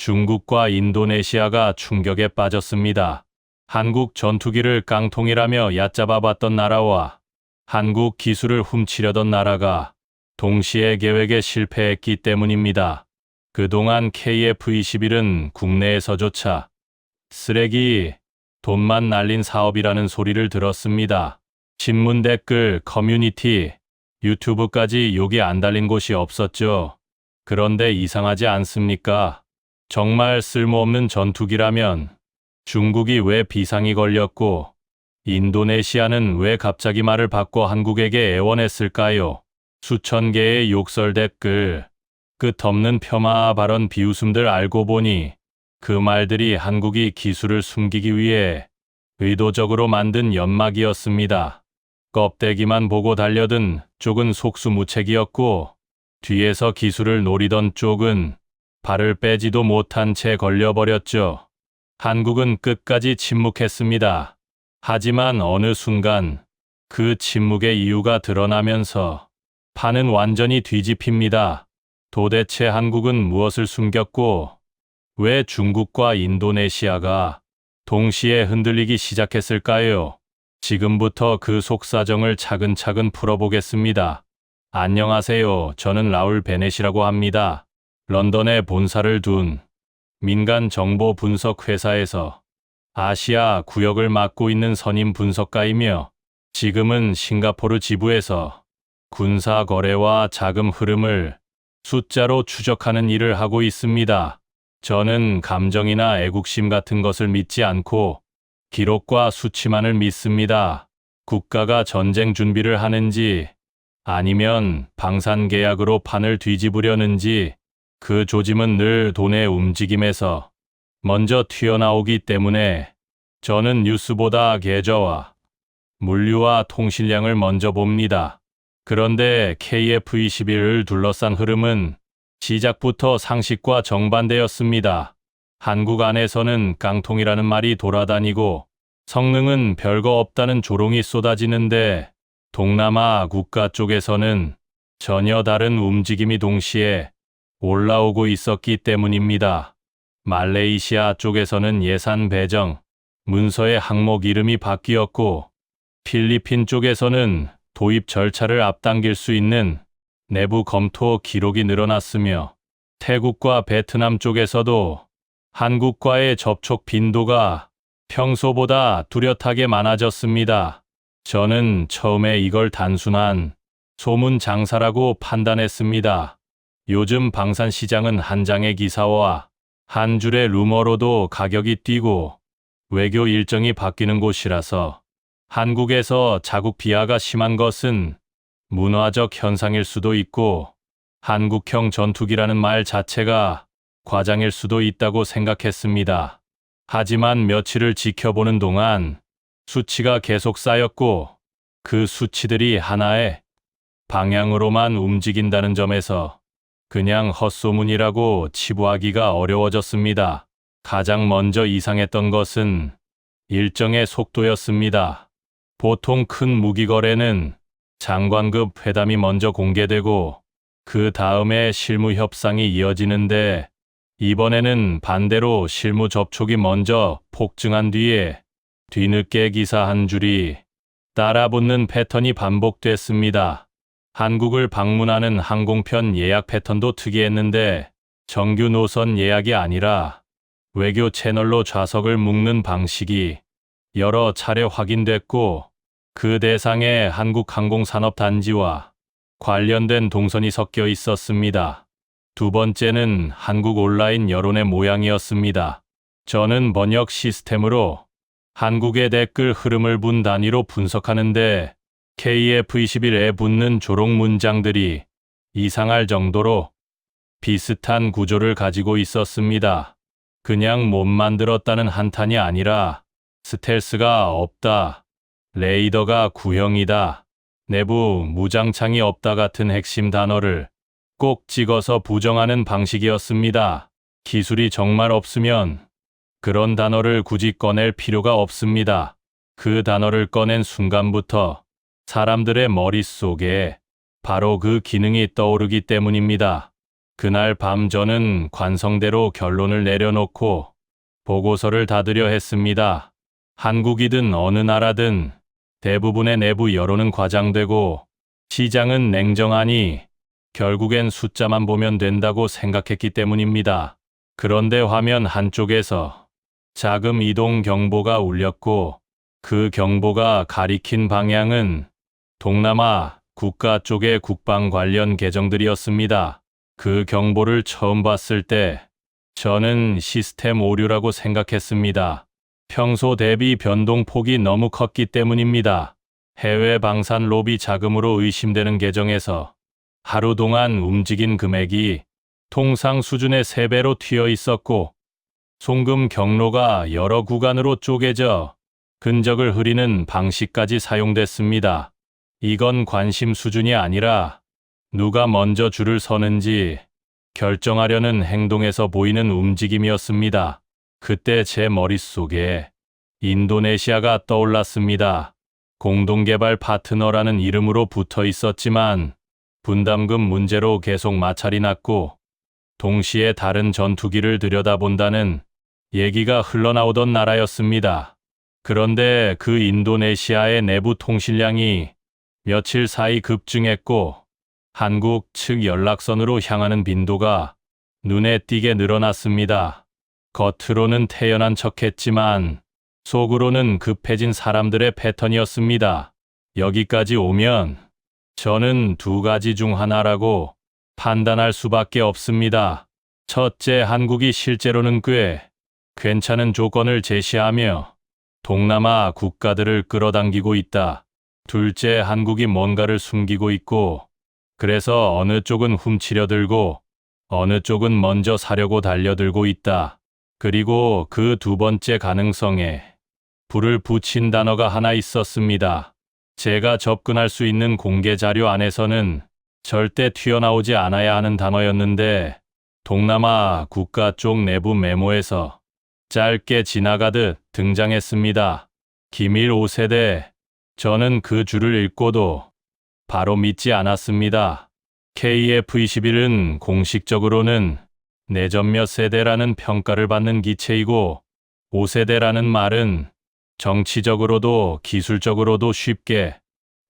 중국과 인도네시아가 충격에 빠졌습니다. 한국 전투기를 깡통이라며 얕잡아봤던 나라와 한국 기술을 훔치려던 나라가 동시에 계획에 실패했기 때문입니다. 그동안 KF-21은 국내에서조차 쓰레기, 돈만 날린 사업이라는 소리를 들었습니다. 신문 댓글, 커뮤니티, 유튜브까지 욕이 안 달린 곳이 없었죠. 그런데 이상하지 않습니까? 정말 쓸모없는 전투기라면 중국이 왜 비상이 걸렸고 인도네시아는 왜 갑자기 말을 바꿔 한국에게 애원했을까요? 수천 개의 욕설 댓글, 끝없는 폄하 발언 비웃음들 알고 보니 그 말들이 한국이 기술을 숨기기 위해 의도적으로 만든 연막이었습니다. 껍데기만 보고 달려든 쪽은 속수무책이었고 뒤에서 기술을 노리던 쪽은 발을 빼지도 못한 채 걸려버렸죠. 한국은 끝까지 침묵했습니다. 하지만 어느 순간 그 침묵의 이유가 드러나면서 판은 완전히 뒤집힙니다. 도대체 한국은 무엇을 숨겼고 왜 중국과 인도네시아가 동시에 흔들리기 시작했을까요? 지금부터 그 속사정을 차근차근 풀어보겠습니다. 안녕하세요. 저는 라울 베넷이라고 합니다. 런던에 본사를 둔 민간 정보 분석 회사에서 아시아 구역을 맡고 있는 선임 분석가이며 지금은 싱가포르 지부에서 군사 거래와 자금 흐름을 숫자로 추적하는 일을 하고 있습니다. 저는 감정이나 애국심 같은 것을 믿지 않고 기록과 수치만을 믿습니다. 국가가 전쟁 준비를 하는지 아니면 방산 계약으로 판을 뒤집으려는지 그 조짐은 늘 돈의 움직임에서 먼저 튀어나오기 때문에 저는 뉴스보다 계좌와 물류와 통신량을 먼저 봅니다. 그런데 KF-21을 둘러싼 흐름은 시작부터 상식과 정반대였습니다. 한국 안에서는 깡통이라는 말이 돌아다니고 성능은 별거 없다는 조롱이 쏟아지는데 동남아 국가 쪽에서는 전혀 다른 움직임이 동시에 올라오고 있었기 때문입니다. 말레이시아 쪽에서는 예산 배정, 문서의 항목 이름이 바뀌었고 필리핀 쪽에서는 도입 절차를 앞당길 수 있는 내부 검토 기록이 늘어났으며 태국과 베트남 쪽에서도 한국과의 접촉 빈도가 평소보다 뚜렷하게 많아졌습니다. 저는 처음에 이걸 단순한 소문 장사라고 판단했습니다. 요즘 방산 시장은 한 장의 기사와 한 줄의 루머로도 가격이 뛰고 외교 일정이 바뀌는 곳이라서 한국에서 자국 비하가 심한 것은 문화적 현상일 수도 있고 한국형 전투기라는 말 자체가 과장일 수도 있다고 생각했습니다. 하지만 며칠을 지켜보는 동안 수치가 계속 쌓였고 그 수치들이 하나의 방향으로만 움직인다는 점에서 그냥 헛소문이라고 치부하기가 어려워졌습니다. 가장 먼저 이상했던 것은 일정의 속도였습니다. 보통 큰 무기 거래는 장관급 회담이 먼저 공개되고 그 다음에 실무 협상이 이어지는데 이번에는 반대로 실무 접촉이 먼저 폭증한 뒤에 뒤늦게 기사 한 줄이 따라붙는 패턴이 반복됐습니다. 한국을 방문하는 항공편 예약 패턴도 특이했는데 정규 노선 예약이 아니라 외교 채널로 좌석을 묶는 방식이 여러 차례 확인됐고 그 대상에 한국항공산업단지와 관련된 동선이 섞여 있었습니다. 두 번째는 한국 온라인 여론의 모양이었습니다. 저는 번역 시스템으로 한국의 댓글 흐름을 분 단위로 분석하는데 KF-21에 붙는 조롱 문장들이 이상할 정도로 비슷한 구조를 가지고 있었습니다. 그냥 못 만들었다는 한탄이 아니라 스텔스가 없다, 레이더가 구형이다, 내부 무장창이 없다 같은 핵심 단어를 꼭 찍어서 부정하는 방식이었습니다. 기술이 정말 없으면 그런 단어를 굳이 꺼낼 필요가 없습니다. 그 단어를 꺼낸 순간부터 사람들의 머릿속에 바로 그 기능이 떠오르기 때문입니다. 그날 밤 저는 관성대로 결론을 내려놓고 보고서를 다으려 했습니다. 한국이든 어느 나라든 대부분의 내부 여론은 과장되고 시장은 냉정하니 결국엔 숫자만 보면 된다고 생각했기 때문입니다. 그런데 화면 한쪽에서 자금 이동 경보가 울렸고 그 경보가 가리킨 방향은 동남아 국가 쪽의 국방 관련 계정들이었습니다. 그 경보를 처음 봤을 때 저는 시스템 오류라고 생각했습니다. 평소 대비 변동폭이 너무 컸기 때문입니다. 해외 방산 로비 자금으로 의심되는 계정에서 하루 동안 움직인 금액이 통상 수준의 3배로 튀어 있었고 송금 경로가 여러 구간으로 쪼개져 근적을 흐리는 방식까지 사용됐습니다. 이건 관심 수준이 아니라 누가 먼저 줄을 서는지 결정하려는 행동에서 보이는 움직임이었습니다. 그때 제 머릿속에 인도네시아가 떠올랐습니다. 공동개발 파트너라는 이름으로 붙어 있었지만 분담금 문제로 계속 마찰이 났고 동시에 다른 전투기를 들여다본다는 얘기가 흘러나오던 나라였습니다. 그런데 그 인도네시아의 내부 통신량이 며칠 사이 급증했고 한국 측 연락선으로 향하는 빈도가 눈에 띄게 늘어났습니다. 겉으로는 태연한 척했지만 속으로는 급해진 사람들의 패턴이었습니다. 여기까지 오면 저는 2가지 중 하나라고 판단할 수밖에 없습니다. 첫째, 한국이 실제로는 꽤 괜찮은 조건을 제시하며 동남아 국가들을 끌어당기고 있다. 둘째, 한국이 뭔가를 숨기고 있고 그래서 어느 쪽은 훔치려 들고 어느 쪽은 먼저 사려고 달려들고 있다. 그리고 그 2번째 가능성에 불을 붙인 단어가 하나 있었습니다. 제가 접근할 수 있는 공개 자료 안에서는 절대 튀어나오지 않아야 하는 단어였는데 동남아 국가 쪽 내부 메모에서 짧게 지나가듯 등장했습니다. 기밀 5세대. 저는 그 줄을 읽고도 바로 믿지 않았습니다. KF-21은 공식적으로는 내전 몇 세대라는 평가를 받는 기체이고 5세대라는 말은 정치적으로도 기술적으로도 쉽게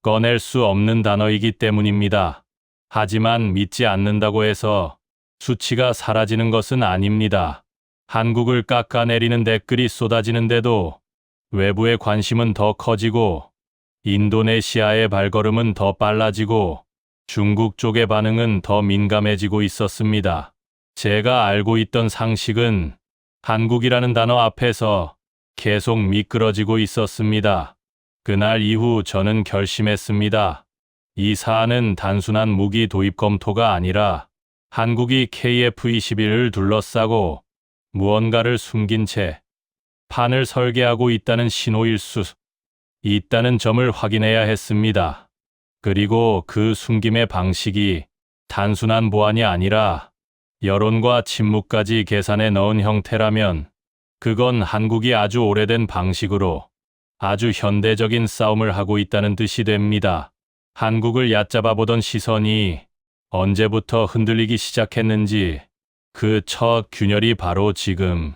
꺼낼 수 없는 단어이기 때문입니다. 하지만 믿지 않는다고 해서 수치가 사라지는 것은 아닙니다. 한국을 깎아내리는 댓글이 쏟아지는데도 외부의 관심은 더 커지고 인도네시아의 발걸음은 더 빨라지고 중국 쪽의 반응은 더 민감해지고 있었습니다. 제가 알고 있던 상식은 한국이라는 단어 앞에서 계속 미끄러지고 있었습니다. 그날 이후 저는 결심했습니다. 이 사안은 단순한 무기 도입 검토가 아니라 한국이 KF-21을 둘러싸고 무언가를 숨긴 채 판을 설계하고 있다는 신호일 수 있다는 점을 확인해야 했습니다. 그리고 그 숨김의 방식이 단순한 보안이 아니라 여론과 침묵까지 계산해 넣은 형태라면 그건 한국이 아주 오래된 방식으로 아주 현대적인 싸움을 하고 있다는 뜻이 됩니다. 한국을 얕잡아 보던 시선이 언제부터 흔들리기 시작했는지 그 첫 균열이 바로 지금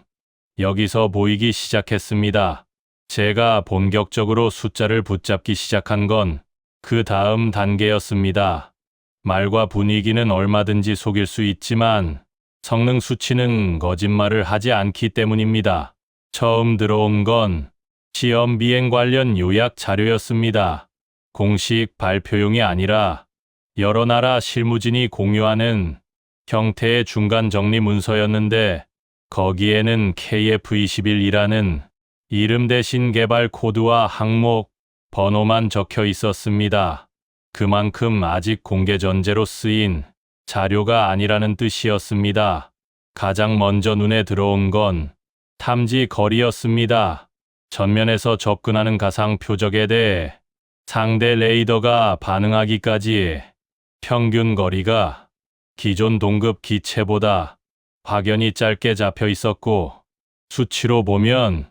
여기서 보이기 시작했습니다. 제가 본격적으로 숫자를 붙잡기 시작한 건 그 다음 단계였습니다. 말과 분위기는 얼마든지 속일 수 있지만 성능 수치는 거짓말을 하지 않기 때문입니다. 처음 들어온 건 시험 비행 관련 요약 자료였습니다. 공식 발표용이 아니라 여러 나라 실무진이 공유하는 형태의 중간 정리 문서였는데 거기에는 KF-21이라는 이름 대신 개발 코드와 항목, 번호만 적혀 있었습니다. 그만큼 아직 공개 전제로 쓰인 자료가 아니라는 뜻이었습니다. 가장 먼저 눈에 들어온 건 탐지 거리였습니다. 전면에서 접근하는 가상 표적에 대해 상대 레이더가 반응하기까지 평균 거리가 기존 동급 기체보다 확연히 짧게 잡혀 있었고 수치로 보면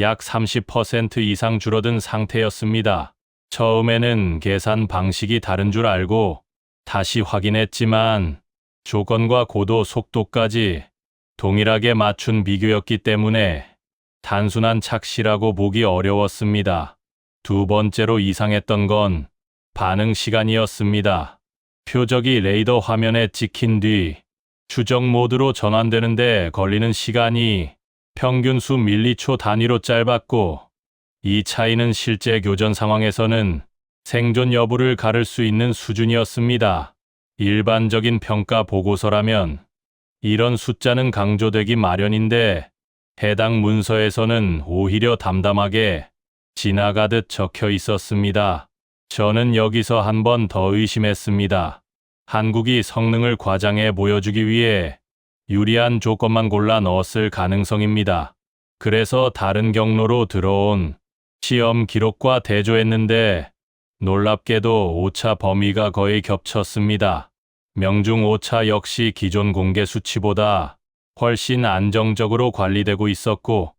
약 30% 이상 줄어든 상태였습니다. 처음에는 계산 방식이 다른 줄 알고 다시 확인했지만 조건과 고도, 속도까지 동일하게 맞춘 비교였기 때문에 단순한 착시라고 보기 어려웠습니다. 두 번째로 이상했던 건 반응 시간이었습니다. 표적이 레이더 화면에 찍힌 뒤 추적 모드로 전환되는데 걸리는 시간이 평균 수 밀리초 단위로 짧았고, 이 차이는 실제 교전 상황에서는 생존 여부를 가를 수 있는 수준이었습니다. 일반적인 평가 보고서라면 이런 숫자는 강조되기 마련인데 해당 문서에서는 오히려 담담하게 지나가듯 적혀 있었습니다. 저는 여기서 한 번 더 의심했습니다. 한국이 성능을 과장해 보여주기 위해 유리한 조건만 골라 넣었을 가능성입니다. 그래서 다른 경로로 들어온 시험 기록과 대조했는데 놀랍게도 오차 범위가 거의 겹쳤습니다. 명중 오차 역시 기존 공개 수치보다 훨씬 안정적으로 관리되고 있었고,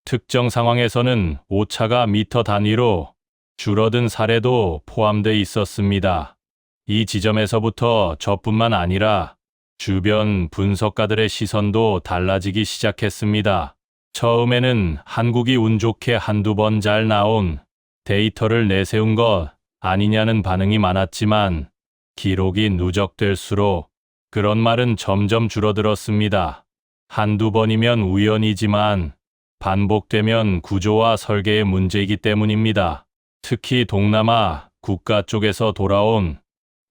특정 상황에서는 오차가 미터 단위로 줄어든 사례도 포함돼 있었습니다. 이 지점에서부터 저뿐만 아니라 주변 분석가들의 시선도 달라지기 시작했습니다. 처음에는 한국이 운 좋게 한두 번 잘 나온 데이터를 내세운 것 아니냐는 반응이 많았지만 기록이 누적될수록 그런 말은 점점 줄어들었습니다. 한두 번이면 우연이지만 반복되면 구조와 설계의 문제이기 때문입니다. 특히 동남아 국가 쪽에서 돌아온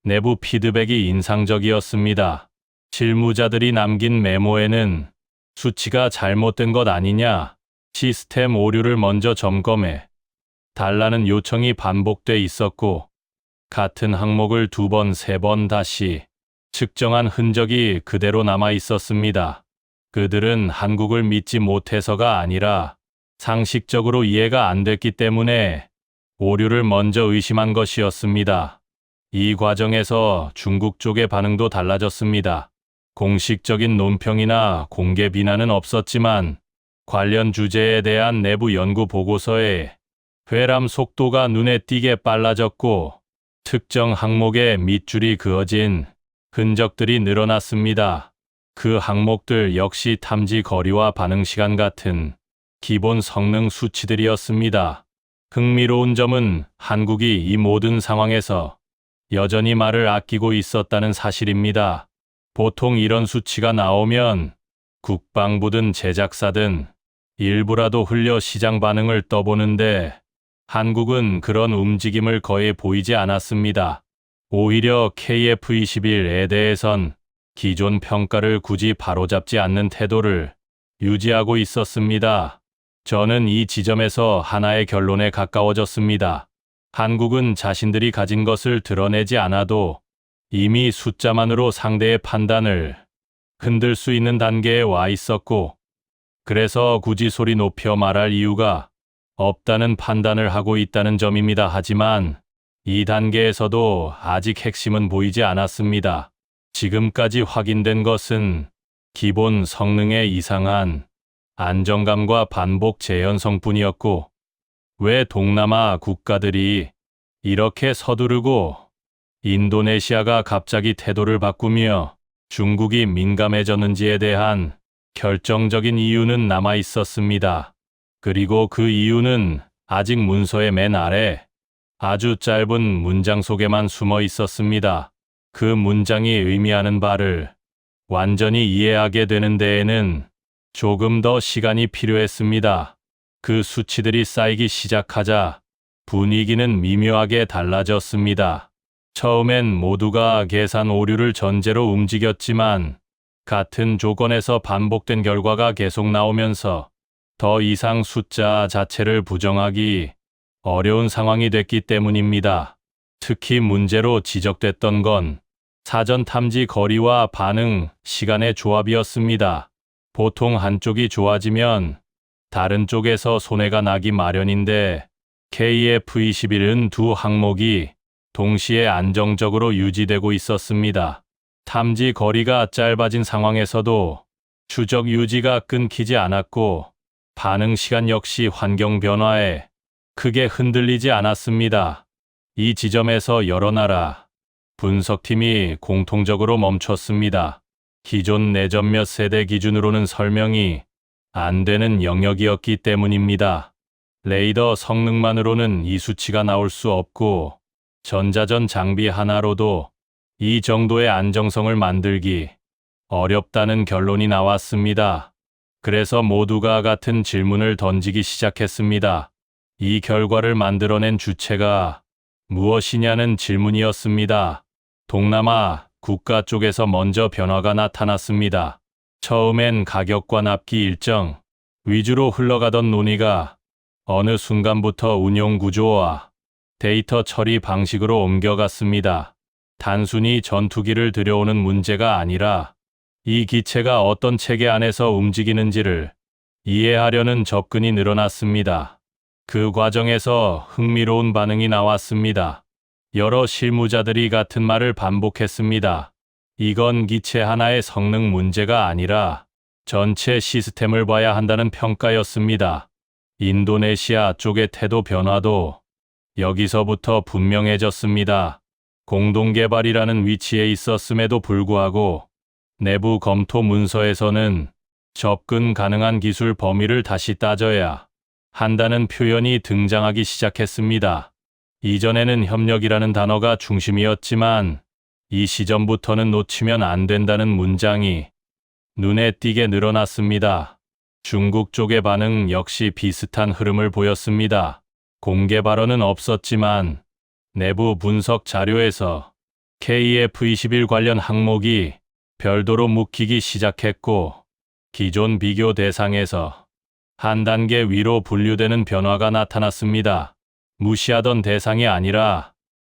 내부 피드백이 인상적이었습니다. 실무자들이 남긴 메모에는 수치가 잘못된 것 아니냐, 시스템 오류를 먼저 점검해 달라는 요청이 반복돼 있었고, 같은 항목을 두 번, 세 번 다시 측정한 흔적이 그대로 남아 있었습니다. 그들은 한국을 믿지 못해서가 아니라 상식적으로 이해가 안 됐기 때문에 오류를 먼저 의심한 것이었습니다. 이 과정에서 중국 쪽의 반응도 달라졌습니다. 공식적인 논평이나 공개 비난은 없었지만 관련 주제에 대한 내부 연구 보고서에 회람 속도가 눈에 띄게 빨라졌고 특정 항목에 밑줄이 그어진 흔적들이 늘어났습니다. 그 항목들 역시 탐지 거리와 반응 시간 같은 기본 성능 수치들이었습니다. 흥미로운 점은 한국이 이 모든 상황에서 여전히 말을 아끼고 있었다는 사실입니다. 보통 이런 수치가 나오면 국방부든 제작사든 일부라도 흘려 시장 반응을 떠보는데 한국은 그런 움직임을 거의 보이지 않았습니다. 오히려 KF-21에 대해선 기존 평가를 굳이 바로잡지 않는 태도를 유지하고 있었습니다. 저는 이 지점에서 하나의 결론에 가까워졌습니다. 한국은 자신들이 가진 것을 드러내지 않아도 이미 숫자만으로 상대의 판단을 흔들 수 있는 단계에 와 있었고, 그래서 굳이 소리 높여 말할 이유가 없다는 판단을 하고 있다는 점입니다. 하지만 이 단계에서도 아직 핵심은 보이지 않았습니다. 지금까지 확인된 것은 기본 성능의 이상한 안정감과 반복 재현성뿐이었고, 왜 동남아 국가들이 이렇게 서두르고 인도네시아가 갑자기 태도를 바꾸며 중국이 민감해졌는지에 대한 결정적인 이유는 남아 있었습니다. 그리고 그 이유는 아직 문서의 맨 아래 아주 짧은 문장 속에만 숨어 있었습니다. 그 문장이 의미하는 바를 완전히 이해하게 되는 데에는 조금 더 시간이 필요했습니다. 그 수치들이 쌓이기 시작하자 분위기는 미묘하게 달라졌습니다. 처음엔 모두가 계산 오류를 전제로 움직였지만 같은 조건에서 반복된 결과가 계속 나오면서 더 이상 숫자 자체를 부정하기 어려운 상황이 됐기 때문입니다. 특히 문제로 지적됐던 건 사전 탐지 거리와 반응 시간의 조합이었습니다. 보통 한쪽이 좋아지면 다른 쪽에서 손해가 나기 마련인데 KF-21은 두 항목이 동시에 안정적으로 유지되고 있었습니다. 탐지 거리가 짧아진 상황에서도 추적 유지가 끊기지 않았고 반응 시간 역시 환경 변화에 크게 흔들리지 않았습니다. 이 지점에서 여러 나라, 분석팀이 공통적으로 멈췄습니다. 기존 내전 몇 세대 기준으로는 설명이 안 되는 영역이었기 때문입니다. 레이더 성능만으로는 이 수치가 나올 수 없고 전자전 장비 하나로도 이 정도의 안정성을 만들기 어렵다는 결론이 나왔습니다. 그래서 모두가 같은 질문을 던지기 시작했습니다. 이 결과를 만들어낸 주체가 무엇이냐는 질문이었습니다. 동남아 국가 쪽에서 먼저 변화가 나타났습니다. 처음엔 가격과 납기 일정 위주로 흘러가던 논의가 어느 순간부터 운용 구조와 데이터 처리 방식으로 옮겨갔습니다. 단순히 전투기를 들여오는 문제가 아니라 이 기체가 어떤 체계 안에서 움직이는지를 이해하려는 접근이 늘어났습니다. 그 과정에서 흥미로운 반응이 나왔습니다. 여러 실무자들이 같은 말을 반복했습니다. 이건 기체 하나의 성능 문제가 아니라 전체 시스템을 봐야 한다는 평가였습니다. 인도네시아 쪽의 태도 변화도 여기서부터 분명해졌습니다. 공동개발이라는 위치에 있었음에도 불구하고 내부 검토 문서에서는 접근 가능한 기술 범위를 다시 따져야 한다는 표현이 등장하기 시작했습니다. 이전에는 협력이라는 단어가 중심이었지만 이 시점부터는 놓치면 안 된다는 문장이 눈에 띄게 늘어났습니다. 중국 쪽의 반응 역시 비슷한 흐름을 보였습니다. 공개 발언은 없었지만 내부 분석 자료에서 KF-21 관련 항목이 별도로 묵히기 시작했고 기존 비교 대상에서 한 단계 위로 분류되는 변화가 나타났습니다. 무시하던 대상이 아니라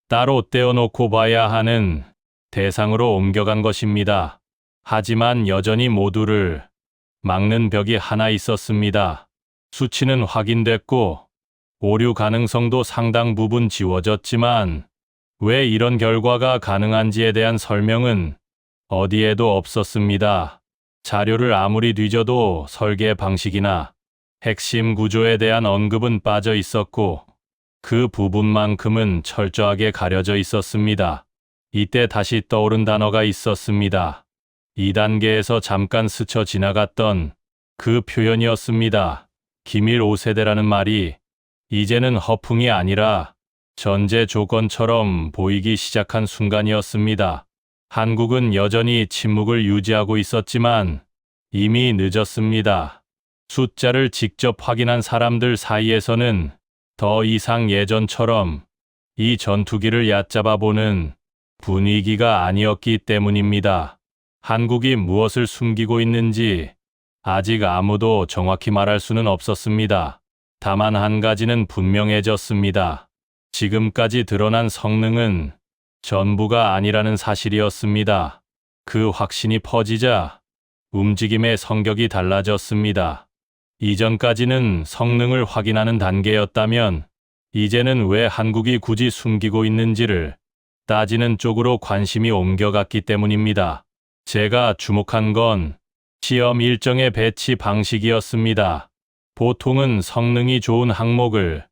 따로 떼어놓고 봐야 하는 대상으로 옮겨간 것입니다. 하지만 여전히 모두를 막는 벽이 하나 있었습니다. 수치는 확인됐고 오류 가능성도 상당 부분 지워졌지만 왜 이런 결과가 가능한지에 대한 설명은 어디에도 없었습니다. 자료를 아무리 뒤져도 설계 방식이나 핵심 구조에 대한 언급은 빠져 있었고 그 부분만큼은 철저하게 가려져 있었습니다. 이때 다시 떠오른 단어가 있었습니다. 2단계에서 잠깐 스쳐 지나갔던 그 표현이었습니다. 기밀 5세대라는 말이 이제는 허풍이 아니라 전제 조건처럼 보이기 시작한 순간이었습니다. 한국은 여전히 침묵을 유지하고 있었지만 이미 늦었습니다. 숫자를 직접 확인한 사람들 사이에서는 더 이상 예전처럼 이 전투기를 얕잡아 보는 분위기가 아니었기 때문입니다. 한국이 무엇을 숨기고 있는지 아직 아무도 정확히 말할 수는 없었습니다. 다만 한 가지는 분명해졌습니다. 지금까지 드러난 성능은 전부가 아니라는 사실이었습니다. 그 확신이 퍼지자 움직임의 성격이 달라졌습니다. 이전까지는 성능을 확인하는 단계였다면 이제는 왜 한국이 굳이 숨기고 있는지를 따지는 쪽으로 관심이 옮겨갔기 때문입니다. 제가 주목한 건 시험 일정의 배치 방식이었습니다. 보통은 성능이 좋은 항목을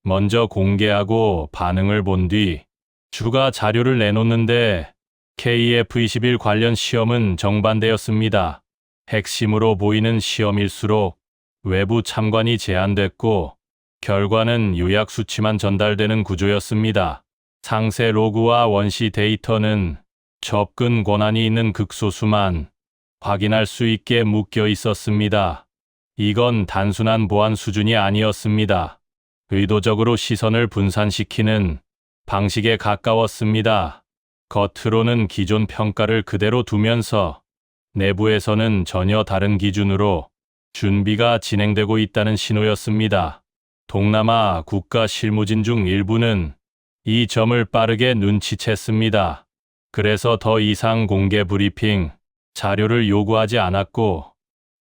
먼저 공개하고 반응을 본 뒤 추가 자료를 내놓는데 KF-21 관련 시험은 정반대였습니다. 핵심으로 보이는 시험일수록 외부 참관이 제한됐고 결과는 요약 수치만 전달되는 구조였습니다. 상세 로그와 원시 데이터는 접근 권한이 있는 극소수만 확인할 수 있게 묶여 있었습니다. 이건 단순한 보안 수준이 아니었습니다. 의도적으로 시선을 분산시키는 방식에 가까웠습니다. 겉으로는 기존 평가를 그대로 두면서 내부에서는 전혀 다른 기준으로 준비가 진행되고 있다는 신호였습니다. 동남아 국가 실무진 중 일부는 이 점을 빠르게 눈치챘습니다. 그래서 더 이상 공개 브리핑 자료를 요구하지 않았고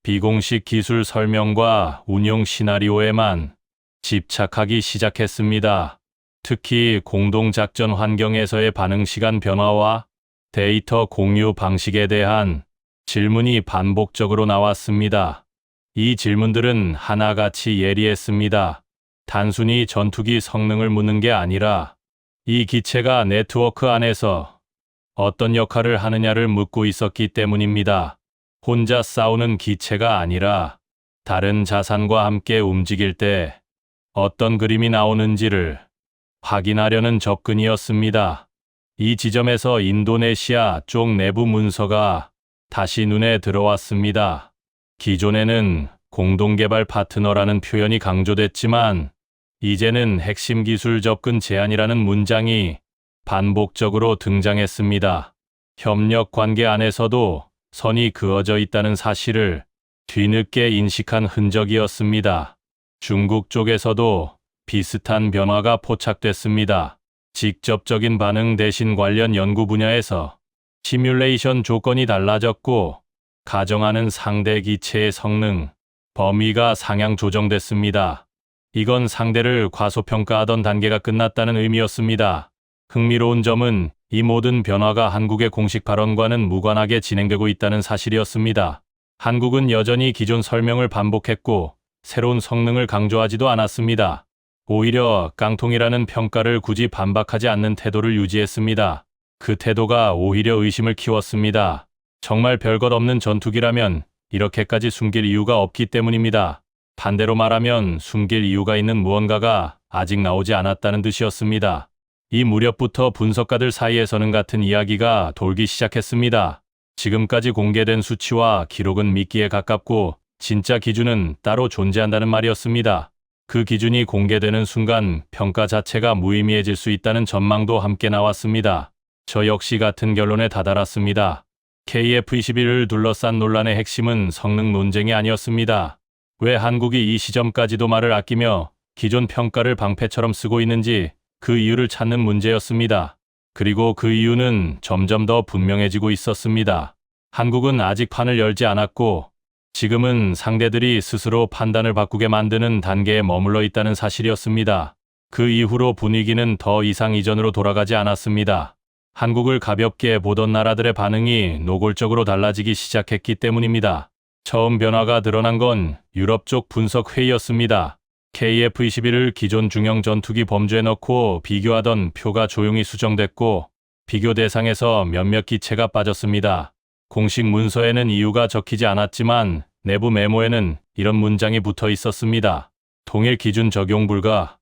비공식 기술 설명과 운용 시나리오에만 집착하기 시작했습니다. 특히 공동작전 환경에서의 반응 시간 변화와 데이터 공유 방식에 대한 질문이 반복적으로 나왔습니다. 이 질문들은 하나같이 예리했습니다. 단순히 전투기 성능을 묻는 게 아니라 이 기체가 네트워크 안에서 어떤 역할을 하느냐를 묻고 있었기 때문입니다. 혼자 싸우는 기체가 아니라 다른 자산과 함께 움직일 때 어떤 그림이 나오는지를 확인하려는 접근이었습니다. 이 지점에서 인도네시아 쪽 내부 문서가 다시 눈에 들어왔습니다. 기존에는 공동개발 파트너라는 표현이 강조됐지만 이제는 핵심 기술 접근 제한이라는 문장이 반복적으로 등장했습니다. 협력 관계 안에서도 선이 그어져 있다는 사실을 뒤늦게 인식한 흔적이었습니다. 중국 쪽에서도 비슷한 변화가 포착됐습니다. 직접적인 반응 대신 관련 연구 분야에서 시뮬레이션 조건이 달라졌고 가정하는 상대 기체의 성능, 범위가 상향 조정됐습니다. 이건 상대를 과소평가하던 단계가 끝났다는 의미였습니다. 흥미로운 점은 이 모든 변화가 한국의 공식 발언과는 무관하게 진행되고 있다는 사실이었습니다. 한국은 여전히 기존 설명을 반복했고 새로운 성능을 강조하지도 않았습니다. 오히려 깡통이라는 평가를 굳이 반박하지 않는 태도를 유지했습니다. 그 태도가 오히려 의심을 키웠습니다. 정말 별것 없는 전투기라면 이렇게까지 숨길 이유가 없기 때문입니다. 반대로 말하면 숨길 이유가 있는 무언가가 아직 나오지 않았다는 뜻이었습니다. 이 무렵부터 분석가들 사이에서는 같은 이야기가 돌기 시작했습니다. 지금까지 공개된 수치와 기록은 미끼에 가깝고 진짜 기준은 따로 존재한다는 말이었습니다. 그 기준이 공개되는 순간 평가 자체가 무의미해질 수 있다는 전망도 함께 나왔습니다. 저 역시 같은 결론에 다다랐습니다. KF-21을 둘러싼 논란의 핵심은 성능 논쟁이 아니었습니다. 왜 한국이 이 시점까지도 말을 아끼며 기존 평가를 방패처럼 쓰고 있는지 그 이유를 찾는 문제였습니다. 그리고 그 이유는 점점 더 분명해지고 있었습니다. 한국은 아직 판을 열지 않았고 지금은 상대들이 스스로 판단을 바꾸게 만드는 단계에 머물러 있다는 사실이었습니다. 그 이후로 분위기는 더 이상 이전으로 돌아가지 않았습니다. 한국을 가볍게 보던 나라들의 반응이 노골적으로 달라지기 시작했기 때문입니다. 처음 변화가 드러난 건 유럽 쪽 분석 회의였습니다. KF-21을 기존 중형 전투기 범주에 넣고 비교하던 표가 조용히 수정됐고 비교 대상에서 몇몇 기체가 빠졌습니다. 공식 문서에는 이유가 적히지 않았지만 내부 메모에는 이런 문장이 붙어 있었습니다. 동일 기준 적용 불가.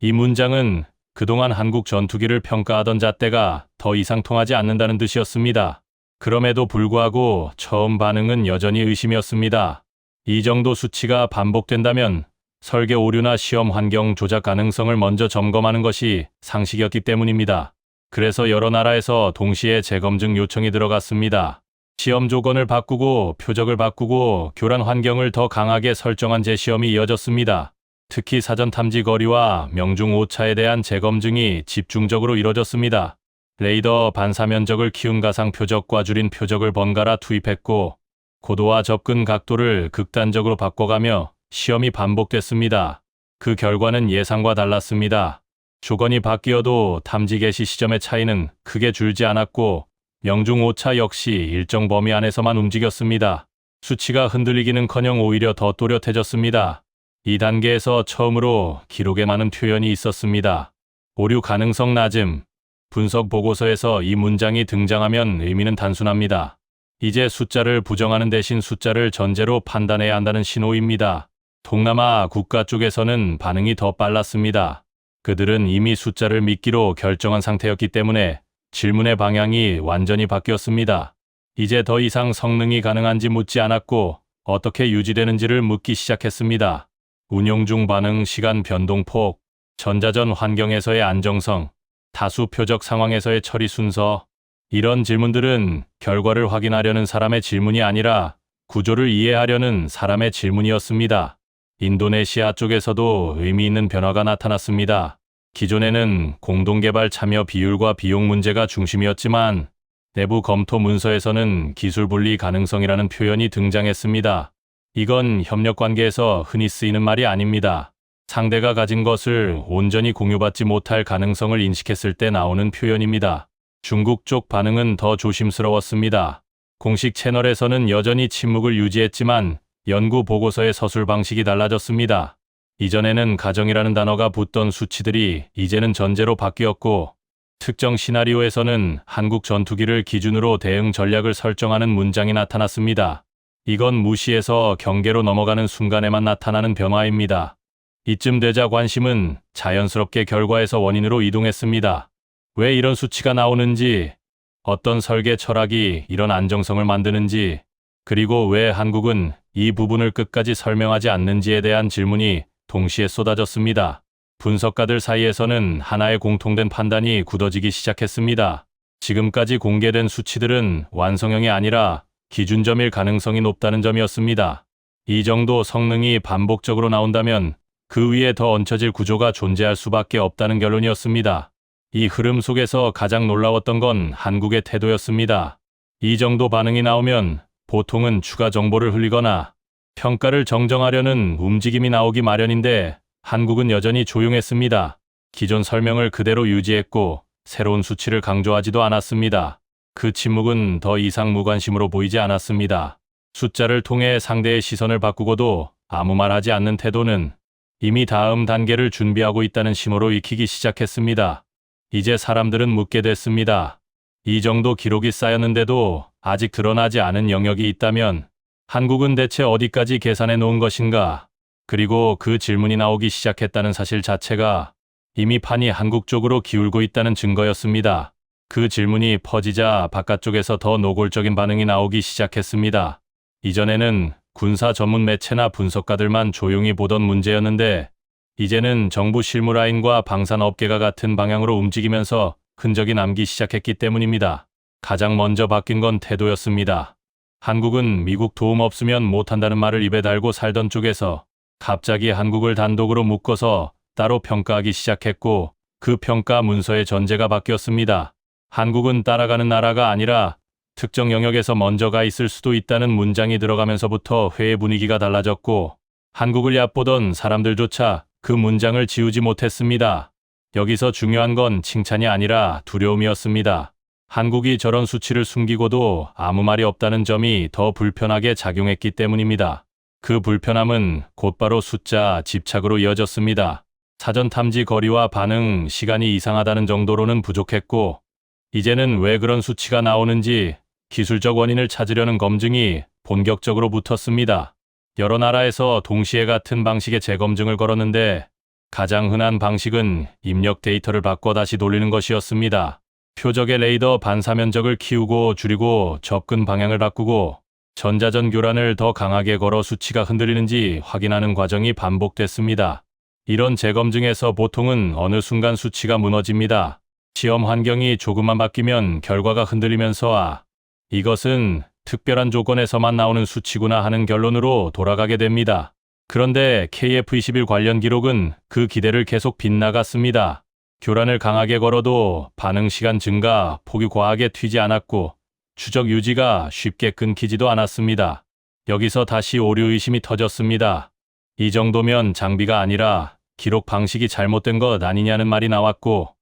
이 문장은 그동안 한국 전투기를 평가하던 잣대가 더 이상 통하지 않는다는 뜻이었습니다. 그럼에도 불구하고 처음 반응은 여전히 의심이었습니다. 이 정도 수치가 반복된다면 설계 오류나 시험 환경 조작 가능성을 먼저 점검하는 것이 상식이었기 때문입니다. 그래서 여러 나라에서 동시에 재검증 요청이 들어갔습니다. 시험 조건을 바꾸고 표적을 바꾸고 교란 환경을 더 강하게 설정한 재시험이 이어졌습니다. 특히 사전 탐지 거리와 명중 오차에 대한 재검증이 집중적으로 이뤄졌습니다. 레이더 반사 면적을 키운 가상 표적과 줄인 표적을 번갈아 투입했고 고도와 접근 각도를 극단적으로 바꿔가며 시험이 반복됐습니다. 그 결과는 예상과 달랐습니다. 조건이 바뀌어도 탐지 개시 시점의 차이는 크게 줄지 않았고 명중 오차 역시 일정 범위 안에서만 움직였습니다. 수치가 흔들리기는커녕 오히려 더 또렷해졌습니다. 이 단계에서 처음으로 기록에 많은 표현이 있었습니다. 오류 가능성 낮음. 분석 보고서에서 이 문장이 등장하면 의미는 단순합니다. 이제 숫자를 부정하는 대신 숫자를 전제로 판단해야 한다는 신호입니다. 동남아 국가 쪽에서는 반응이 더 빨랐습니다. 그들은 이미 숫자를 믿기로 결정한 상태였기 때문에 질문의 방향이 완전히 바뀌었습니다. 이제 더 이상 성능이 가능한지 묻지 않았고 어떻게 유지되는지를 묻기 시작했습니다. 운용 중 반응 시간 변동폭, 전자전 환경에서의 안정성, 다수 표적 상황에서의 처리 순서. 이런 질문들은 결과를 확인하려는 사람의 질문이 아니라 구조를 이해하려는 사람의 질문이었습니다. 인도네시아 쪽에서도 의미 있는 변화가 나타났습니다. 기존에는 공동개발 참여 비율과 비용 문제가 중심이었지만 내부 검토 문서에서는 기술 분리 가능성이라는 표현이 등장했습니다. 이건 협력 관계에서 흔히 쓰이는 말이 아닙니다. 상대가 가진 것을 온전히 공유받지 못할 가능성을 인식했을 때 나오는 표현입니다. 중국 쪽 반응은 더 조심스러웠습니다. 공식 채널에서는 여전히 침묵을 유지했지만 연구 보고서의 서술 방식이 달라졌습니다. 이전에는 가정이라는 단어가 붙던 수치들이 이제는 전제로 바뀌었고 특정 시나리오에서는 한국 전투기를 기준으로 대응 전략을 설정하는 문장이 나타났습니다. 이건 무시해서 경계로 넘어가는 순간에만 나타나는 변화입니다. 이쯤 되자 관심은 자연스럽게 결과에서 원인으로 이동했습니다. 왜 이런 수치가 나오는지, 어떤 설계 철학이 이런 안정성을 만드는지, 그리고 왜 한국은 이 부분을 끝까지 설명하지 않는지에 대한 질문이 동시에 쏟아졌습니다. 분석가들 사이에서는 하나의 공통된 판단이 굳어지기 시작했습니다. 지금까지 공개된 수치들은 완성형이 아니라 기준점일 가능성이 높다는 점이었습니다. 이 정도 성능이 반복적으로 나온다면 그 위에 더 얹혀질 구조가 존재할 수밖에 없다는 결론이었습니다. 이 흐름 속에서 가장 놀라웠던 건 한국의 태도였습니다. 이 정도 반응이 나오면 보통은 추가 정보를 흘리거나 평가를 정정하려는 움직임이 나오기 마련인데 한국은 여전히 조용했습니다. 기존 설명을 그대로 유지했고 새로운 수치를 강조하지도 않았습니다. 그 침묵은 더 이상 무관심으로 보이지 않았습니다. 숫자를 통해 상대의 시선을 바꾸고도 아무 말 하지 않는 태도는 이미 다음 단계를 준비하고 있다는 신호로 익히기 시작했습니다. 이제 사람들은 묻게 됐습니다. 이 정도 기록이 쌓였는데도 아직 드러나지 않은 영역이 있다면 한국은 대체 어디까지 계산해 놓은 것인가? 그리고 그 질문이 나오기 시작했다는 사실 자체가 이미 판이 한국 쪽으로 기울고 있다는 증거였습니다. 그 질문이 퍼지자 바깥쪽에서 더 노골적인 반응이 나오기 시작했습니다. 이전에는 군사 전문 매체나 분석가들만 조용히 보던 문제였는데 이제는 정부 실무라인과 방산업계가 같은 방향으로 움직이면서 흔적이 남기 시작했기 때문입니다. 가장 먼저 바뀐 건 태도였습니다. 한국은 미국 도움 없으면 못한다는 말을 입에 달고 살던 쪽에서 갑자기 한국을 단독으로 묶어서 따로 평가하기 시작했고 그 평가 문서의 전제가 바뀌었습니다. 한국은 따라가는 나라가 아니라 특정 영역에서 먼저가 있을 수도 있다는 문장이 들어가면서부터 회의 분위기가 달라졌고 한국을 얕보던 사람들조차 그 문장을 지우지 못했습니다. 여기서 중요한 건 칭찬이 아니라 두려움이었습니다. 한국이 저런 수치를 숨기고도 아무 말이 없다는 점이 더 불편하게 작용했기 때문입니다. 그 불편함은 곧바로 숫자 집착으로 이어졌습니다. 사전 탐지 거리와 반응 시간이 이상하다는 정도로는 부족했고 이제는 왜 그런 수치가 나오는지 기술적 원인을 찾으려는 검증이 본격적으로 붙었습니다. 여러 나라에서 동시에 같은 방식의 재검증을 걸었는데 가장 흔한 방식은 입력 데이터를 바꿔 다시 돌리는 것이었습니다. 표적의 레이더 반사 면적을 키우고 줄이고 접근 방향을 바꾸고 전자전 교란을 더 강하게 걸어 수치가 흔들리는지 확인하는 과정이 반복됐습니다. 이런 재검증에서 보통은 어느 순간 수치가 무너집니다. 시험 환경이 조금만 바뀌면 결과가 흔들리면서 이것은 특별한 조건에서만 나오는 수치구나 하는 결론으로 돌아가게 됩니다. 그런데 KF-21 관련 기록은 그 기대를 계속 빗나갔습니다. 교란을 강하게 걸어도 반응 시간 증가, 폭이 과하게 튀지 않았고 추적 유지가 쉽게 끊기지도 않았습니다. 여기서 다시 오류 의심이 터졌습니다. 이 정도면 장비가 아니라 기록 방식이 잘못된 것 아니냐는 말이 나왔고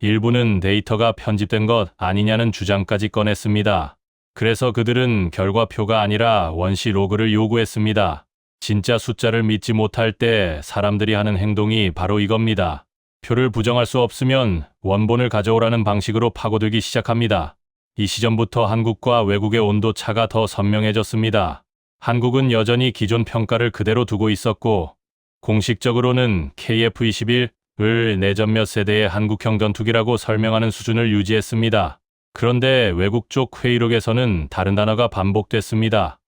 일부는 데이터가 편집된 것 아니냐는 주장까지 꺼냈습니다. 그래서 그들은 결과표가 아니라 원시 로그를 요구했습니다. 진짜 숫자를 믿지 못할 때 사람들이 하는 행동이 바로 이겁니다. 표를 부정할 수 없으면 원본을 가져오라는 방식으로 파고들기 시작합니다. 이 시점부터 한국과 외국의 온도 차가 더 선명해졌습니다. 한국은 여전히 기존 평가를 그대로 두고 있었고 공식적으로는 KF-21을 내전 몇 세대의 한국형 전투기라고 설명하는 수준을 유지했습니다. 그런데 외국 쪽 회의록에서는 다른 단어가 반복됐습니다.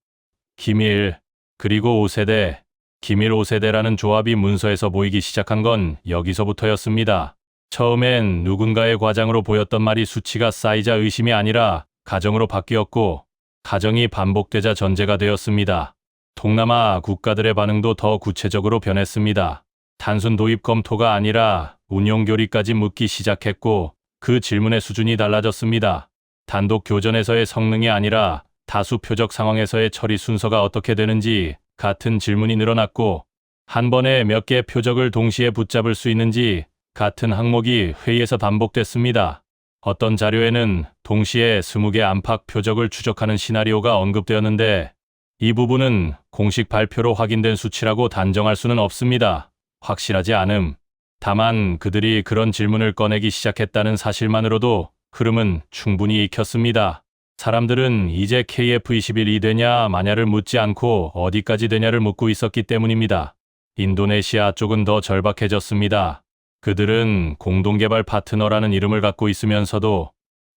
기밀, 그리고 5세대, 기밀 5세대라는 조합이 문서에서 보이기 시작한 건 여기서부터였습니다. 처음엔 누군가의 과장으로 보였던 말이 수치가 쌓이자 의심이 아니라 가정으로 바뀌었고 가정이 반복되자 전제가 되었습니다. 동남아 국가들의 반응도 더 구체적으로 변했습니다. 단순 도입 검토가 아니라 운용 교리까지 묻기 시작했고 그 질문의 수준이 달라졌습니다. 단독 교전에서의 성능이 아니라 다수 표적 상황에서의 처리 순서가 어떻게 되는지 같은 질문이 늘어났고 한 번에 몇 개 표적을 동시에 붙잡을 수 있는지 같은 항목이 회의에서 반복됐습니다. 어떤 자료에는 동시에 20개 안팎 표적을 추적하는 시나리오가 언급되었는데 이 부분은 공식 발표로 확인된 수치라고 단정할 수는 없습니다. 확실하지 않음. 다만 그들이 그런 질문을 꺼내기 시작했다는 사실만으로도 흐름은 충분히 익혔습니다. 사람들은 이제 KF-21이 되냐 마냐를 묻지 않고 어디까지 되냐를 묻고 있었기 때문입니다. 인도네시아 쪽은 더 절박해졌습니다. 그들은 공동개발 파트너라는 이름을 갖고 있으면서도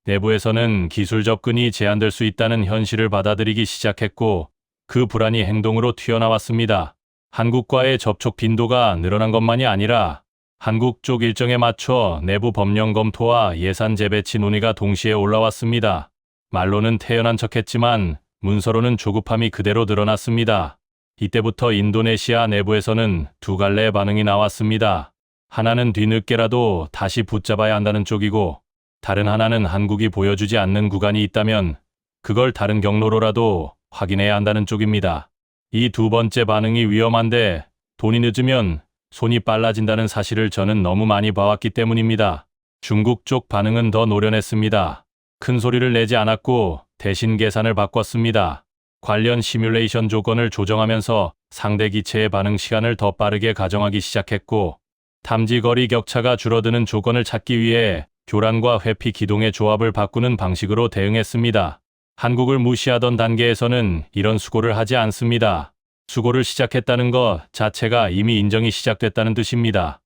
내부에서는 기술 접근이 제한될 수 있다는 현실을 받아들이기 시작했고 그 불안이 행동으로 튀어나왔습니다. 한국과의 접촉 빈도가 늘어난 것만이 아니라 한국 쪽 일정에 맞춰 내부 법령 검토와 예산 재배치 논의가 동시에 올라왔습니다. 말로는 태연한 척했지만 문서로는 조급함이 그대로 드러났습니다. 이때부터 인도네시아 내부에서는 두 갈래의 반응이 나왔습니다. 하나는 뒤늦게라도 다시 붙잡아야 한다는 쪽이고 다른 하나는 한국이 보여주지 않는 구간이 있다면 그걸 다른 경로로라도 확인해야 한다는 쪽입니다. 이 두 번째 반응이 위험한데 돈이 늦으면 손이 빨라진다는 사실을 저는 너무 많이 봐왔기 때문입니다. 중국 쪽 반응은 더 노련했습니다. 큰 소리를 내지 않았고 대신 계산을 바꿨습니다. 관련 시뮬레이션 조건을 조정하면서 상대 기체의 반응 시간을 더 빠르게 가정하기 시작했고 탐지 거리 격차가 줄어드는 조건을 찾기 위해 교란과 회피 기동의 조합을 바꾸는 방식으로 대응했습니다. 한국을 무시하던 단계에서는 이런 수고를 하지 않습니다. 수고를 시작했다는 것 자체가 이미 인정이 시작됐다는 뜻입니다.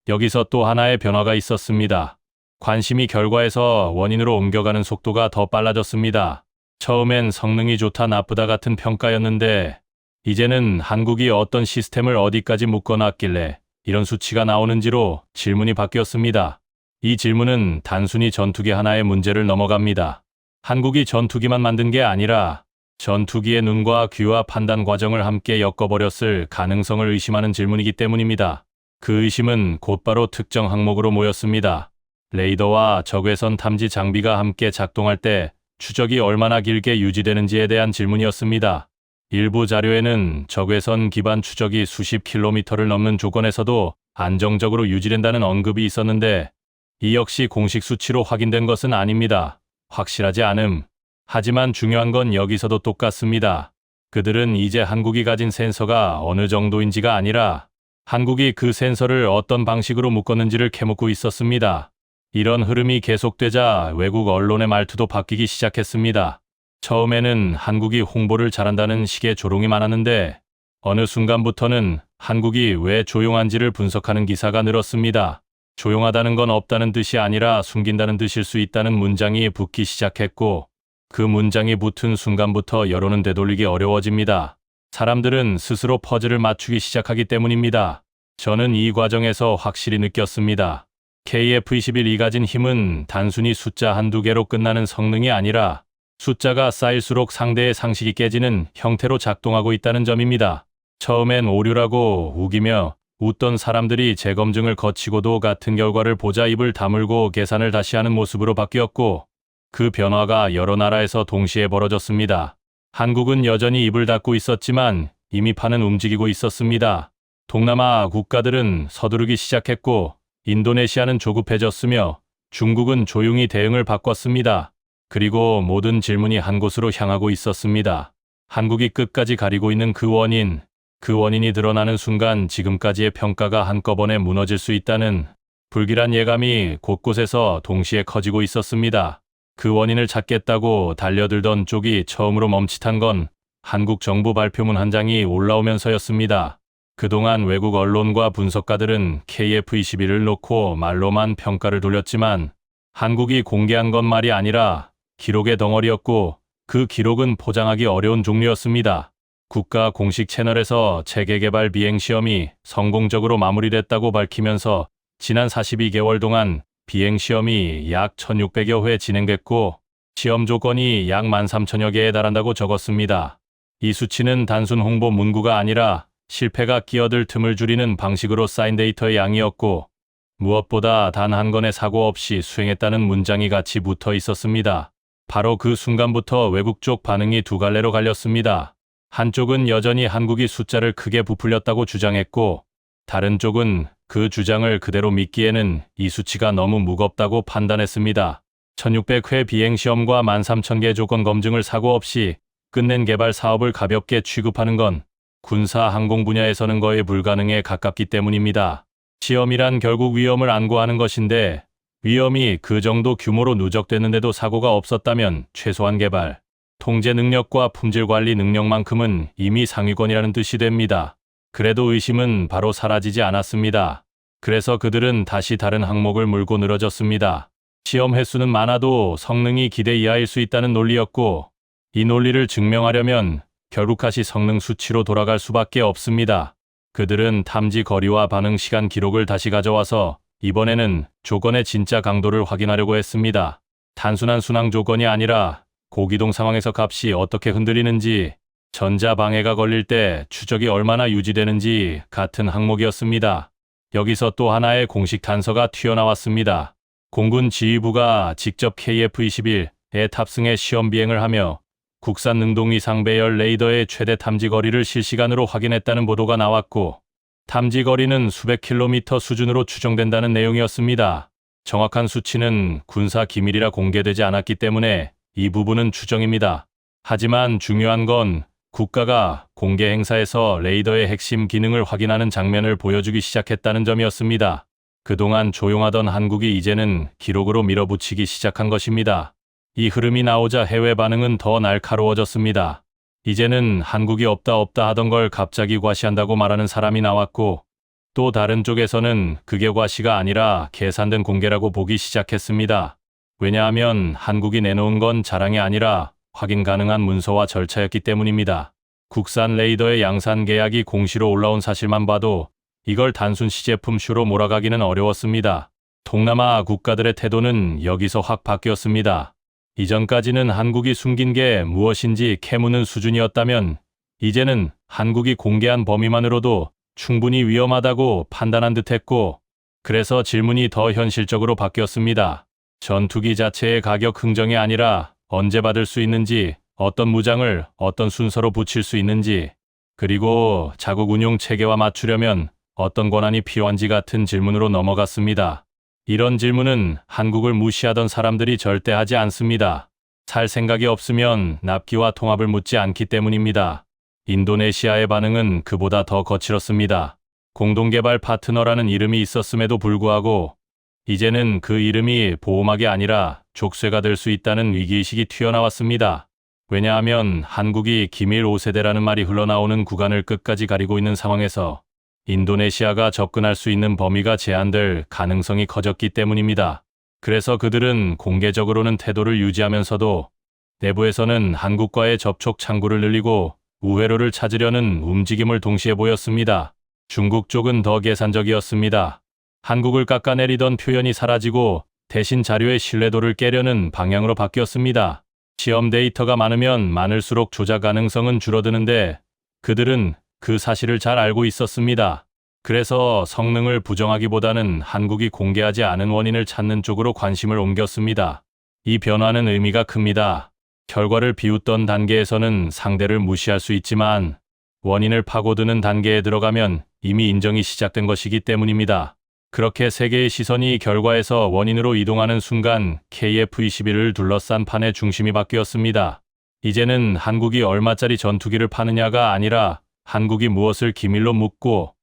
여기서 또 하나의 변화가 있었습니다. 관심이 결과에서 원인으로 옮겨가는 속도가 더 빨라졌습니다. 처음엔 성능이 좋다 나쁘다 같은 평가였는데 이제는 한국이 어떤 시스템을 어디까지 묶어놨길래 이런 수치가 나오는지로 질문이 바뀌었습니다. 이 질문은 단순히 전투기 하나의 문제를 넘어갑니다. 한국이 전투기만 만든 게 아니라 전투기의 눈과 귀와 판단 과정을 함께 엮어버렸을 가능성을 의심하는 질문이기 때문입니다. 그 의심은 곧바로 특정 항목으로 모였습니다. 레이더와 적외선 탐지 장비가 함께 작동할 때 추적이 얼마나 길게 유지되는지에 대한 질문이었습니다. 일부 자료에는 적외선 기반 추적이 수십 킬로미터를 넘는 조건에서도 안정적으로 유지된다는 언급이 있었는데 이 역시 공식 수치로 확인된 것은 아닙니다. 확실하지 않음. 하지만 중요한 건 여기서도 똑같습니다. 그들은 이제 한국이 가진 센서가 어느 정도인지가 아니라 한국이 그 센서를 어떤 방식으로 묶었는지를 캐묻고 있었습니다. 이런 흐름이 계속되자 외국 언론의 말투도 바뀌기 시작했습니다. 처음에는 한국이 홍보를 잘한다는 식의 조롱이 많았는데 어느 순간부터는 한국이 왜 조용한지를 분석하는 기사가 늘었습니다. 조용하다는 건 없다는 뜻이 아니라 숨긴다는 뜻일 수 있다는 문장이 붙기 시작했고 그 문장이 붙은 순간부터 여론은 되돌리기 어려워집니다. 사람들은 스스로 퍼즐을 맞추기 시작하기 때문입니다. 저는 이 과정에서 확실히 느꼈습니다. KF-21이 가진 힘은 단순히 숫자 한두 개로 끝나는 성능이 아니라 숫자가 쌓일수록 상대의 상식이 깨지는 형태로 작동하고 있다는 점입니다. 처음엔 오류라고 우기며 웃던 사람들이 재검증을 거치고도 같은 결과를 보자 입을 다물고 계산을 다시 하는 모습으로 바뀌었고 그 변화가 여러 나라에서 동시에 벌어졌습니다. 한국은 여전히 입을 닫고 있었지만 이미 판은 움직이고 있었습니다. 동남아 국가들은 서두르기 시작했고 인도네시아는 조급해졌으며 중국은 조용히 대응을 바꿨습니다. 그리고 모든 질문이 한 곳으로 향하고 있었습니다. 한국이 끝까지 가리고 있는 그 원인이 드러나는 순간 지금까지의 평가가 한꺼번에 무너질 수 있다는 불길한 예감이 곳곳에서 동시에 커지고 있었습니다. 그 원인을 찾겠다고 달려들던 쪽이 처음으로 멈칫한 건 한국 정부 발표문 한 장이 올라오면서였습니다. 그동안 외국 언론과 분석가들은 KF-21을 놓고 말로만 평가를 돌렸지만 한국이 공개한 건 말이 아니라 기록의 덩어리였고 그 기록은 포장하기 어려운 종류였습니다. 국가 공식 채널에서 체계 개발 비행 시험이 성공적으로 마무리됐다고 밝히면서 지난 42개월 동안 비행 시험이 약 1,600여 회 진행됐고 시험 조건이 약 13,000여 개에 달한다고 적었습니다. 이 수치는 단순 홍보 문구가 아니라 실패가 끼어들 틈을 줄이는 방식으로 쌓인 데이터의 양이었고 무엇보다 단 한 건의 사고 없이 수행했다는 문장이 같이 붙어 있었습니다. 바로 그 순간부터 외국 쪽 반응이 두 갈래로 갈렸습니다. 한쪽은 여전히 한국이 숫자를 크게 부풀렸다고 주장했고 다른 쪽은 그 주장을 그대로 믿기에는 이 수치가 너무 무겁다고 판단했습니다. 1,600회 비행시험과 13,000개 조건 검증을 사고 없이 끝낸 개발 사업을 가볍게 취급하는 건 군사 항공 분야에서는 거의 불가능에 가깝기 때문입니다. 시험이란 결국 위험을 안고하는 것인데 위험이 그 정도 규모로 누적됐는데도 사고가 없었다면 최소한 개발, 통제 능력과 품질 관리 능력만큼은 이미 상위권이라는 뜻이 됩니다. 그래도 의심은 바로 사라지지 않았습니다. 그래서 그들은 다시 다른 항목을 물고 늘어졌습니다. 시험 횟수는 많아도 성능이 기대 이하일 수 있다는 논리였고, 이 논리를 증명하려면 결국 다시 성능 수치로 돌아갈 수밖에 없습니다. 그들은 탐지 거리와 반응 시간 기록을 다시 가져와서 이번에는 조건의 진짜 강도를 확인하려고 했습니다. 단순한 순항 조건이 아니라 고기동 상황에서 값이 어떻게 흔들리는지, 전자 방해가 걸릴 때 추적이 얼마나 유지되는지 같은 항목이었습니다. 여기서 또 하나의 공식 단서가 튀어나왔습니다. 공군 지휘부가 직접 KF-21에 탑승해 시험 비행을 하며 국산 능동 이상 배열 레이더의 최대 탐지 거리를 실시간으로 확인했다는 보도가 나왔고, 탐지 거리는 수백 킬로미터 수준으로 추정된다는 내용이었습니다. 정확한 수치는 군사 기밀이라 공개되지 않았기 때문에 이 부분은 추정입니다. 하지만 중요한 건 국가가 공개 행사에서 레이더의 핵심 기능을 확인하는 장면을 보여주기 시작했다는 점이었습니다. 그동안 조용하던 한국이 이제는 기록으로 밀어붙이기 시작한 것입니다. 이 흐름이 나오자 해외 반응은 더 날카로워졌습니다. 이제는 한국이 없다 하던 걸 갑자기 과시한다고 말하는 사람이 나왔고, 또 다른 쪽에서는 그게 과시가 아니라 계산된 공개라고 보기 시작했습니다. 왜냐하면 한국이 내놓은 건 자랑이 아니라 확인 가능한 문서와 절차였기 때문입니다. 국산 레이더의 양산 계약이 공시로 올라온 사실만 봐도 이걸 단순 시제품 쇼로 몰아가기는 어려웠습니다. 동남아 국가들의 태도는 여기서 확 바뀌었습니다. 이전까지는 한국이 숨긴 게 무엇인지 캐묻는 수준이었다면 이제는 한국이 공개한 범위만으로도 충분히 위험하다고 판단한 듯했고, 그래서 질문이 더 현실적으로 바뀌었습니다. 전투기 자체의 가격 흥정이 아니라 언제 받을 수 있는지, 어떤 무장을 어떤 순서로 붙일 수 있는지, 그리고 자국 운용 체계와 맞추려면 어떤 권한이 필요한지 같은 질문으로 넘어갔습니다. 이런 질문은 한국을 무시하던 사람들이 절대 하지 않습니다. 살 생각이 없으면 납기와 통합을 묻지 않기 때문입니다. 인도네시아의 반응은 그보다 더 거칠었습니다. 공동개발 파트너라는 이름이 있었음에도 불구하고 이제는 그 이름이 보호막이 아니라 족쇄가 될 수 있다는 위기의식이 튀어나왔습니다. 왜냐하면 한국이 기밀 5세대라는 말이 흘러나오는 구간을 끝까지 가리고 있는 상황에서 인도네시아가 접근할 수 있는 범위가 제한될 가능성이 커졌기 때문입니다. 그래서 그들은 공개적으로는 태도를 유지하면서도 내부에서는 한국과의 접촉 창구를 늘리고 우회로를 찾으려는 움직임을 동시에 보였습니다. 중국 쪽은 더 계산적이었습니다. 한국을 깎아내리던 표현이 사라지고 대신 자료의 신뢰도를 깨려는 방향으로 바뀌었습니다. 시험 데이터가 많으면 많을수록 조작 가능성은 줄어드는데 그들은 그 사실을 잘 알고 있었습니다. 그래서 성능을 부정하기보다는 한국이 공개하지 않은 원인을 찾는 쪽으로 관심을 옮겼습니다. 이 변화는 의미가 큽니다. 결과를 비웃던 단계에서는 상대를 무시할 수 있지만 원인을 파고드는 단계에 들어가면 이미 인정이 시작된 것이기 때문입니다. 그렇게 세계의 시선이 결과에서 원인으로 이동하는 순간 KF-21을 둘러싼 판의 중심이 바뀌었습니다. 이제는 한국이 얼마짜리 전투기를 파느냐가 아니라 한국이 무엇을 기밀로 묻고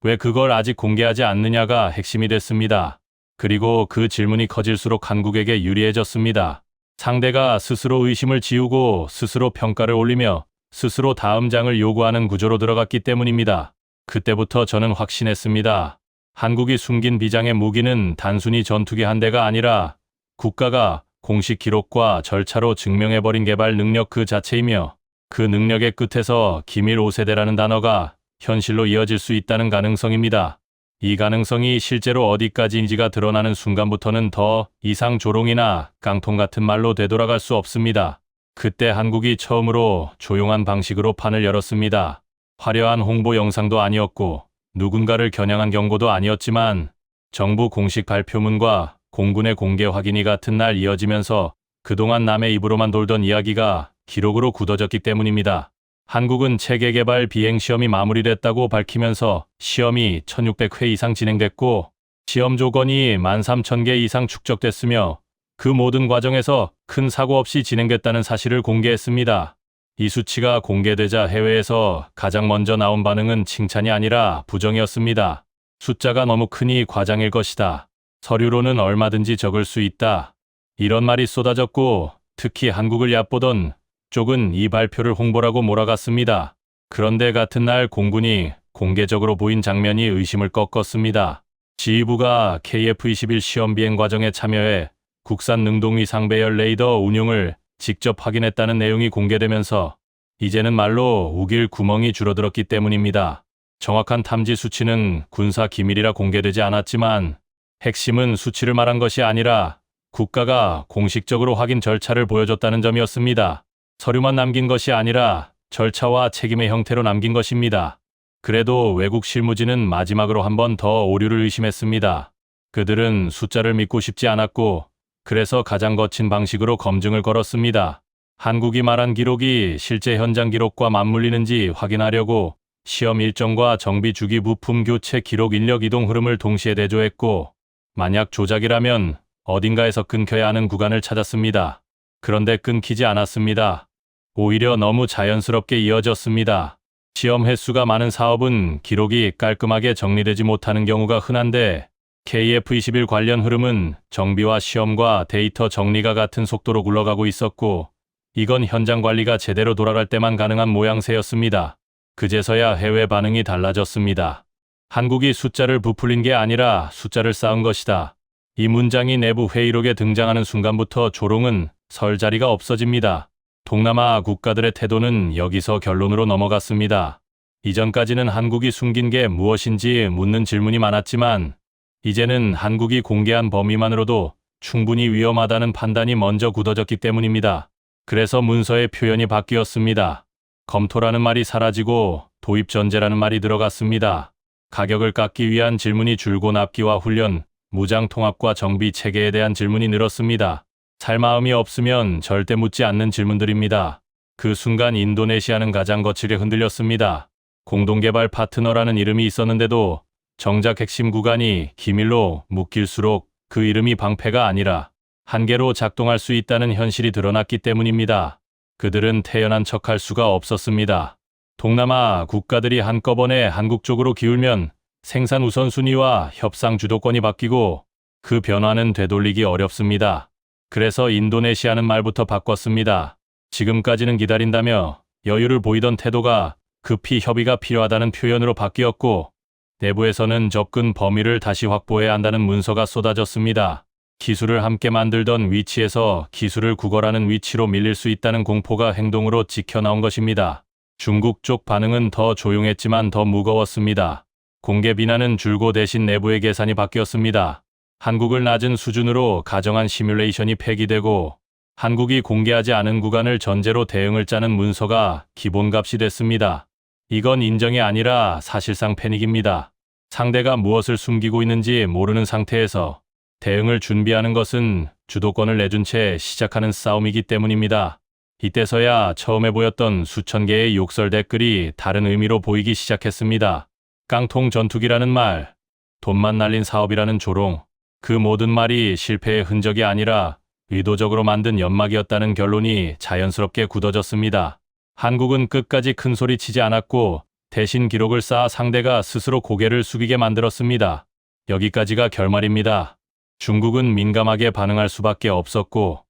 왜 그걸 아직 공개하지 않느냐가 핵심이 됐습니다. 그리고 그 질문이 커질수록 한국에게 유리해졌습니다. 상대가 스스로 의심을 지우고 스스로 평가를 올리며 스스로 다음 장을 요구하는 구조로 들어갔기 때문입니다. 그때부터 저는 확신했습니다. 한국이 숨긴 비장의 무기는 단순히 전투기 한 대가 아니라 국가가 공식 기록과 절차로 증명해버린 개발 능력 그 자체이며 그 능력의 끝에서 기밀 5세대라는 단어가 현실로 이어질 수 있다는 가능성입니다. 이 가능성이 실제로 어디까지인지가 드러나는 순간부터는 더 이상 조롱이나 깡통 같은 말로 되돌아갈 수 없습니다. 그때 한국이 처음으로 조용한 방식으로 판을 열었습니다. 화려한 홍보 영상도 아니었고 누군가를 겨냥한 경고도 아니었지만 정부 공식 발표문과 공군의 공개 확인이 같은 날 이어지면서 그동안 남의 입으로만 돌던 이야기가 기록으로 굳어졌기 때문입니다. 한국은 체계 개발 비행 시험이 마무리됐다고 밝히면서 시험이 1600회 이상 진행됐고 시험 조건이 13,000개 이상 축적됐으며 그 모든 과정에서 큰 사고 없이 진행됐다는 사실을 공개했습니다. 이 수치가 공개되자 해외에서 가장 먼저 나온 반응은 칭찬이 아니라 부정이었습니다. 숫자가 너무 크니 과장일 것이다. 서류로는 얼마든지 적을 수 있다. 이런 말이 쏟아졌고 특히 한국을 얕보던 쪽은 이 발표를 홍보라고 몰아갔습니다. 그런데 같은 날 공군이 공개적으로 보인 장면이 의심을 꺾었습니다. 지휘부가 KF-21 시험 비행 과정에 참여해 국산 능동위 상배열 레이더 운용을 직접 확인했다는 내용이 공개되면서 이제는 말로 우길 구멍이 줄어들었기 때문입니다. 정확한 탐지 수치는 군사 기밀이라 공개되지 않았지만 핵심은 수치를 말한 것이 아니라 국가가 공식적으로 확인 절차를 보여줬다는 점이었습니다. 서류만 남긴 것이 아니라 절차와 책임의 형태로 남긴 것입니다. 그래도 외국 실무진은 마지막으로 한 번 더 오류를 의심했습니다. 그들은 숫자를 믿고 싶지 않았고 그래서 가장 거친 방식으로 검증을 걸었습니다. 한국이 말한 기록이 실제 현장 기록과 맞물리는지 확인하려고 시험 일정과 정비 주기 부품 교체 기록 인력 이동 흐름을 동시에 대조했고 만약 조작이라면 어딘가에서 끊겨야 하는 구간을 찾았습니다. 그런데 끊기지 않았습니다. 오히려 너무 자연스럽게 이어졌습니다. 시험 횟수가 많은 사업은 기록이 깔끔하게 정리되지 못하는 경우가 흔한데 KF-21 관련 흐름은 정비와 시험과 데이터 정리가 같은 속도로 굴러가고 있었고 이건 현장 관리가 제대로 돌아갈 때만 가능한 모양새였습니다. 그제서야 해외 반응이 달라졌습니다. 한국이 숫자를 부풀린 게 아니라 숫자를 쌓은 것이다. 이 문장이 내부 회의록에 등장하는 순간부터 조롱은 설 자리가 없어집니다. 동남아 국가들의 태도는 여기서 결론으로 넘어갔습니다. 이전까지는 한국이 숨긴 게 무엇인지 묻는 질문이 많았지만 이제는 한국이 공개한 범위만으로도 충분히 위험하다는 판단이 먼저 굳어졌기 때문입니다. 그래서 문서의 표현이 바뀌었습니다. 검토라는 말이 사라지고 도입 전제라는 말이 들어갔습니다. 가격을 깎기 위한 질문이 줄고 납기와 훈련, 무장 통합과 정비 체계에 대한 질문이 늘었습니다. 살 마음이 없으면 절대 묻지 않는 질문들입니다. 그 순간 인도네시아는 가장 거칠게 흔들렸습니다. 공동개발 파트너라는 이름이 있었는데도 정작 핵심 구간이 기밀로 묶일수록 그 이름이 방패가 아니라 한계로 작동할 수 있다는 현실이 드러났기 때문입니다. 그들은 태연한 척할 수가 없었습니다. 동남아 국가들이 한꺼번에 한국 쪽으로 기울면 생산 우선순위와 협상 주도권이 바뀌고 그 변화는 되돌리기 어렵습니다. 그래서 인도네시아는 말부터 바꿨습니다. 지금까지는 기다린다며 여유를 보이던 태도가 급히 협의가 필요하다는 표현으로 바뀌었고 내부에서는 접근 범위를 다시 확보해야 한다는 문서가 쏟아졌습니다. 기술을 함께 만들던 위치에서 기술을 구걸하는 위치로 밀릴 수 있다는 공포가 행동으로 지켜나온 것입니다. 중국 쪽 반응은 더 조용했지만 더 무거웠습니다. 공개 비난은 줄고 대신 내부의 계산이 바뀌었습니다. 한국을 낮은 수준으로 가정한 시뮬레이션이 폐기되고 한국이 공개하지 않은 구간을 전제로 대응을 짜는 문서가 기본값이 됐습니다. 이건 인정이 아니라 사실상 패닉입니다. 상대가 무엇을 숨기고 있는지 모르는 상태에서 대응을 준비하는 것은 주도권을 내준 채 시작하는 싸움이기 때문입니다. 이때서야 처음에 보였던 수천 개의 욕설 댓글이 다른 의미로 보이기 시작했습니다. 깡통 전투기라는 말, 돈만 날린 사업이라는 조롱, 그 모든 말이 실패의 흔적이 아니라 의도적으로 만든 연막이었다는 결론이 자연스럽게 굳어졌습니다. 한국은 끝까지 큰 소리 치지 않았고 대신 기록을 쌓아 상대가 스스로 고개를 숙이게 만들었습니다. 여기까지가 결말입니다. 중국은 민감하게 반응할 수밖에 없었고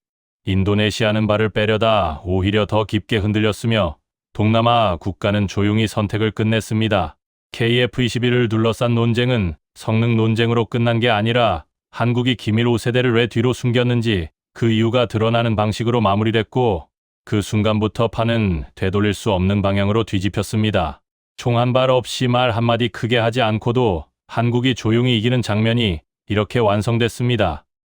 인도네시아는 발을 빼려다 오히려 더 깊게 흔들렸으며 동남아 국가는 조용히 선택을 끝냈습니다. KF-21을 둘러싼 논쟁은 성능 논쟁으로 끝난 게 아니라 한국이 기밀 5세대를 왜 뒤로 숨겼는지 그 이유가 드러나는 방식으로 마무리됐고 그 순간부터 판은 되돌릴 수 없는 방향으로 뒤집혔습니다. 총 한 발 없이 말 한마디 크게 하지 않고도 한국이 조용히 이기는 장면이 이렇게 완성됐습니다.